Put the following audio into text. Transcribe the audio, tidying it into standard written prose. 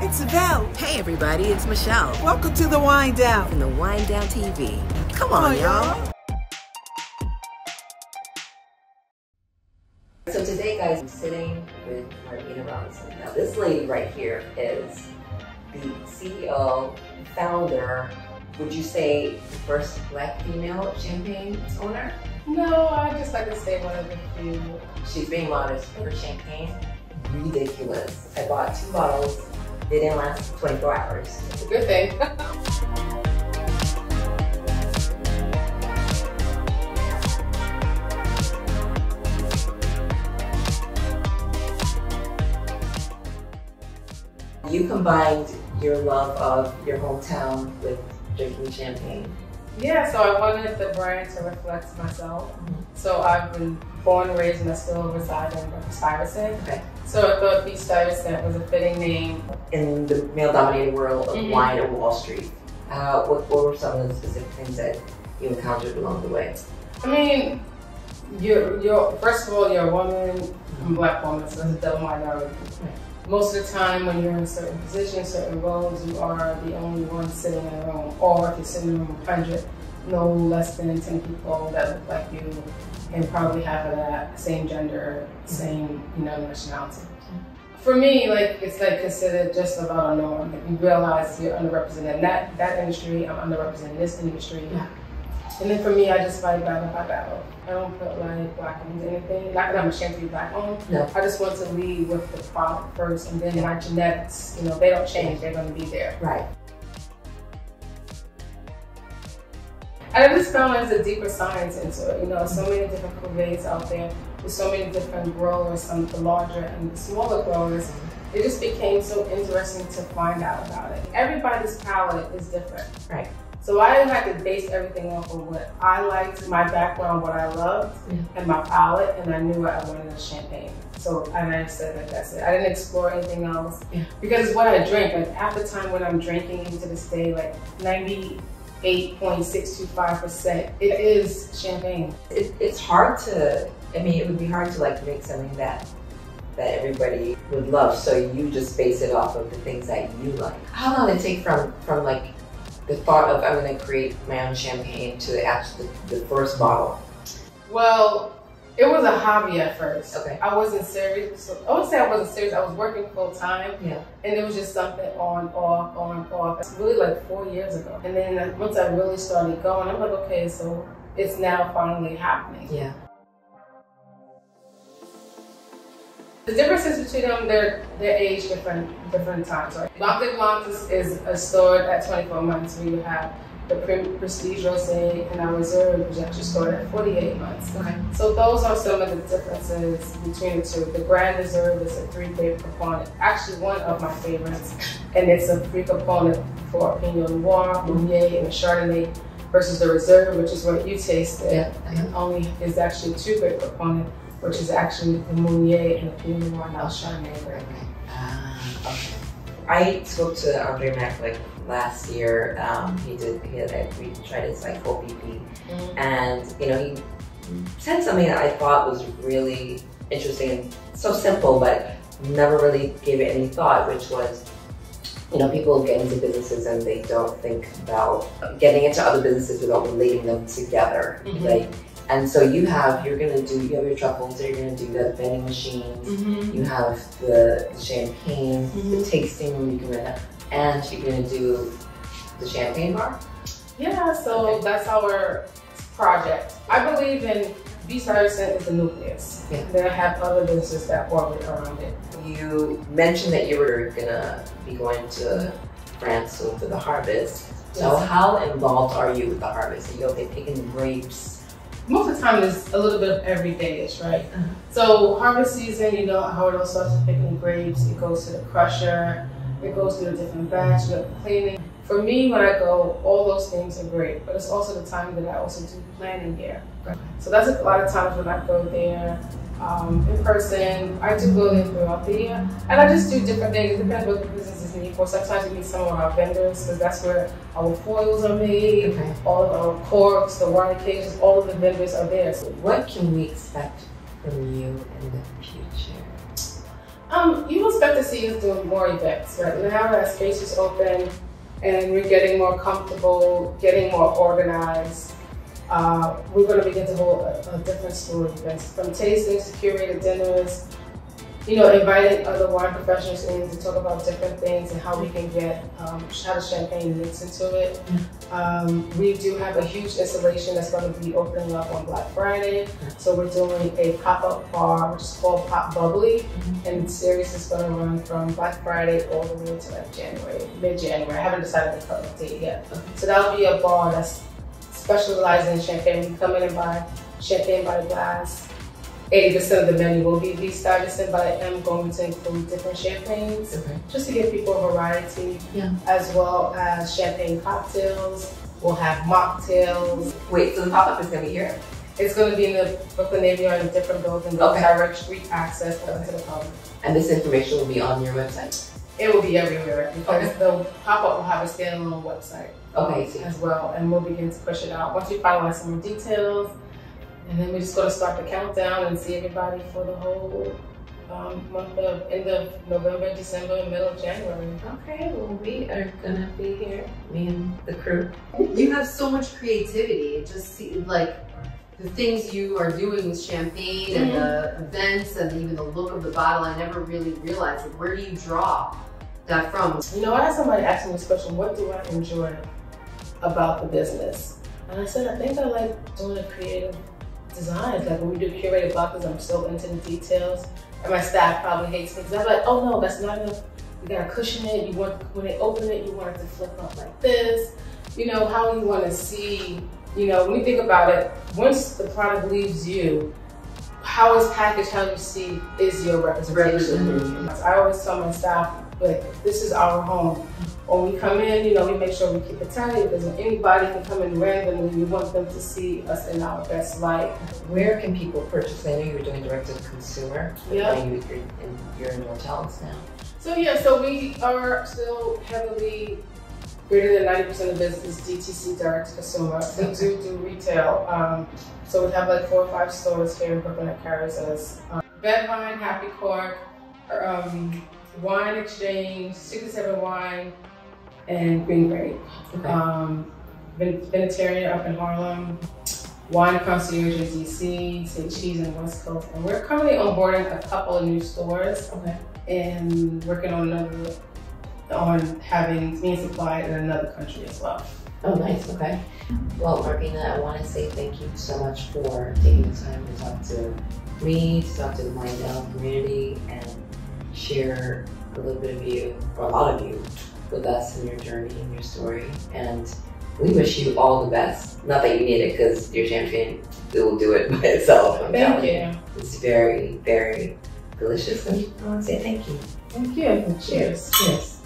It's Val. Hey everybody, it's Michelle. Welcome to the Wind Down. From the Wind Down TV. Come on, y'all. So today, guys, I'm sitting with Marvina Robinson. Now, this lady right here is the CEO, founder, would you say the first Black female champagne owner? No, I just like to say one of the few. She's being modest. Her champagne, ridiculous. I bought 2 bottles. They didn't last 24 hours. It's a good thing. You combined your love of your hometown with drinking champagne. Yeah, so I wanted the brand to reflect myself. So I've been born and raised and I still reside in Stuyvesant. Okay. So I thought B Stuyvesant was a fitting name. In the male-dominated world of wine and Wall Street, what were some of the specific things that you encountered along the way? I mean, first of all, you're a woman, I'm a Black woman, so it's a double minority. Most of the time when you're in certain positions, certain roles, you are the only one sitting in a room. Or if you're sitting in a room of 100, no less than 10 people that look like you and probably have that same gender, same nationality. For me, it's considered just about a norm. If you realize you're underrepresented in that industry, I'm underrepresented in this industry. And then for me, I just fight battle by battle. I don't put Black owned anything. Not that I'm ashamed to be Black owned. No. I just want to lead with the product first, and then my genetics, they don't change. They're going to be there. Right. And I just found there's a deeper science into it. So many different cuvées out there. There's so many different growers, some of the larger and the smaller growers. It just became so interesting to find out about it. Everybody's palate is different. Right. So I had to base everything off of what I liked, my background, what I loved, and my palate, and I knew I wanted a champagne. So I said that's it. I didn't explore anything else because it's what I drink. Half the time when I'm drinking, even to this day, 98.625%, it is champagne. It's hard to, it would be hard to make something that everybody would love. So you just base it off of the things that you like. How long did it take from the thought of I'm going to create my own champagne to actually the first bottle? Well, it was a hobby at first. Okay. I wasn't serious. So I would say I wasn't serious. I was working full time. Yeah. And it was just something on, off. It's really 4 years ago. And then once I really started going, I'm like, okay, so it's now finally happening. Yeah. The differences between them, they're age different times. Right? Blanc de Blanc is stored at 24 months. We would have the Prestige Rosé and our Reserve, which is actually stored at 48 months. Okay. So those are some of the differences between the two. The Grand Reserve is a 3-grape component. Actually, one of my favorites, and it's a 3 component for Pinot Noir, Meunier, and Chardonnay, versus the Reserve, which is what you tasted, only is actually a 2-grape component, which is actually the Meunier and the Pinot Noir, now Chardonnay. Okay. I spoke to Andre Mack last year. We tried his OPP, and he said something that I thought was really interesting and so simple, but never really gave it any thought, which was, people get into businesses and they don't think about getting into other businesses without relating them together. And so you have your truffles, you're gonna do the vending machines, you have the champagne, the tasting room you can rent out, and you're gonna do the champagne bar? Yeah, so that's our project. I believe in B Stuyvesant is the nucleus. Yeah. Then I have other businesses that orbit around it. You mentioned that you were gonna be going to France soon for the harvest. So how involved are you with the harvest? Are you picking grapes? Most of the time it's a little bit of everyday-ish, right? So harvest season, how it all starts with picking grapes, it goes to the crusher, it goes through a different batch, you have cleaning. For me, when I go, all those things are great, but it's also the time that I also do planning here. So that's a lot of times when I go there in person. I do go there throughout the year, and I just do different things. It depends what the businesses need for. Sometimes we meet some of our vendors, because that's where our foils are made, all of our corks, the wine cases, all of the vendors are there. So what can we expect from you in the future? You expect to see us doing more events, right? Now that space is open and we're getting more comfortable, getting more organized, we're going to begin to hold a different slew of events, from tastings to curated dinners, you know, inviting other wine professionals in to talk about different things and how we can get how the champagne mix into it. We do have a huge installation that's going to be opening up on Black Friday. So we're doing a pop-up bar, which is called Bubbly, and the series is going to run from Black Friday all the way to like January, mid-January. I haven't decided the cut date yet. So that'll be a bar that's specialized in champagne. You come in and buy champagne by the glass. 80% of the menu will be Stuyvesant, but I am going to include different champagnes, just to give people a variety, as well as champagne cocktails. We'll have mocktails. Wait, so the pop-up is going to be here? It's going to be in the Brooklyn neighborhood in a different building, direct street access into the public. And this information will be on your website? It will be everywhere, because the pop-up will have a standalone website as well, and we'll begin to push it out. Once we finalize some more details, and then we're just going to start the countdown and see everybody for the whole month of end of November, December, middle of January. Okay, well, we are going to be here, me and the crew. You have so much creativity. It just seems like the things you are doing with champagne and the events and even the look of the bottle, I never really realized it. Where do you draw that from? You know, I had somebody ask me this question, what do I enjoy about the business? And I said, I think I like doing the creative designs. Like when we do curated boxes, I'm so into the details. And my staff probably hates me because I'm like, oh no, that's not enough. You gotta cushion it. You want, when they open it, you want it to flip up like this. You know, how you want to see, you know, when you think about it, once the product leaves you, how it's packaged, how you see is your representation. I always tell my staff, like, this is our home. When we come in, you know, we make sure we keep it tidy because anybody can come in randomly. We want them to see us in our best light. Where can people purchase? I know you were doing direct to consumer. Yeah. You're in hotels now. So yeah, so we are still heavily, greater than 90% of the business is DTC, direct to consumer. We do retail. So we have like 4 or 5 stores here in Brooklyn that carries us. Bedvine, Happy Cork, Wine Exchange, 67 Wine, and Green Grape. Vegetarian up in Harlem, Wine Concierge in DC, St. Cheese in the West Coast. And we're currently onboarding a couple of new stores and working on having being supplied in another country as well. Oh, nice, okay. Well, Marvina, I want to say thank you so much for taking the time to talk to me, to talk to the Mindell community, and share a little bit of you, or a lot of you, with us and your journey and your story. And we wish you all the best. Not that you need it, because your champagne, it will do it by itself. Thank you. It's very, very delicious, and I want to say thank you. Thank you. Cheers. Cheers.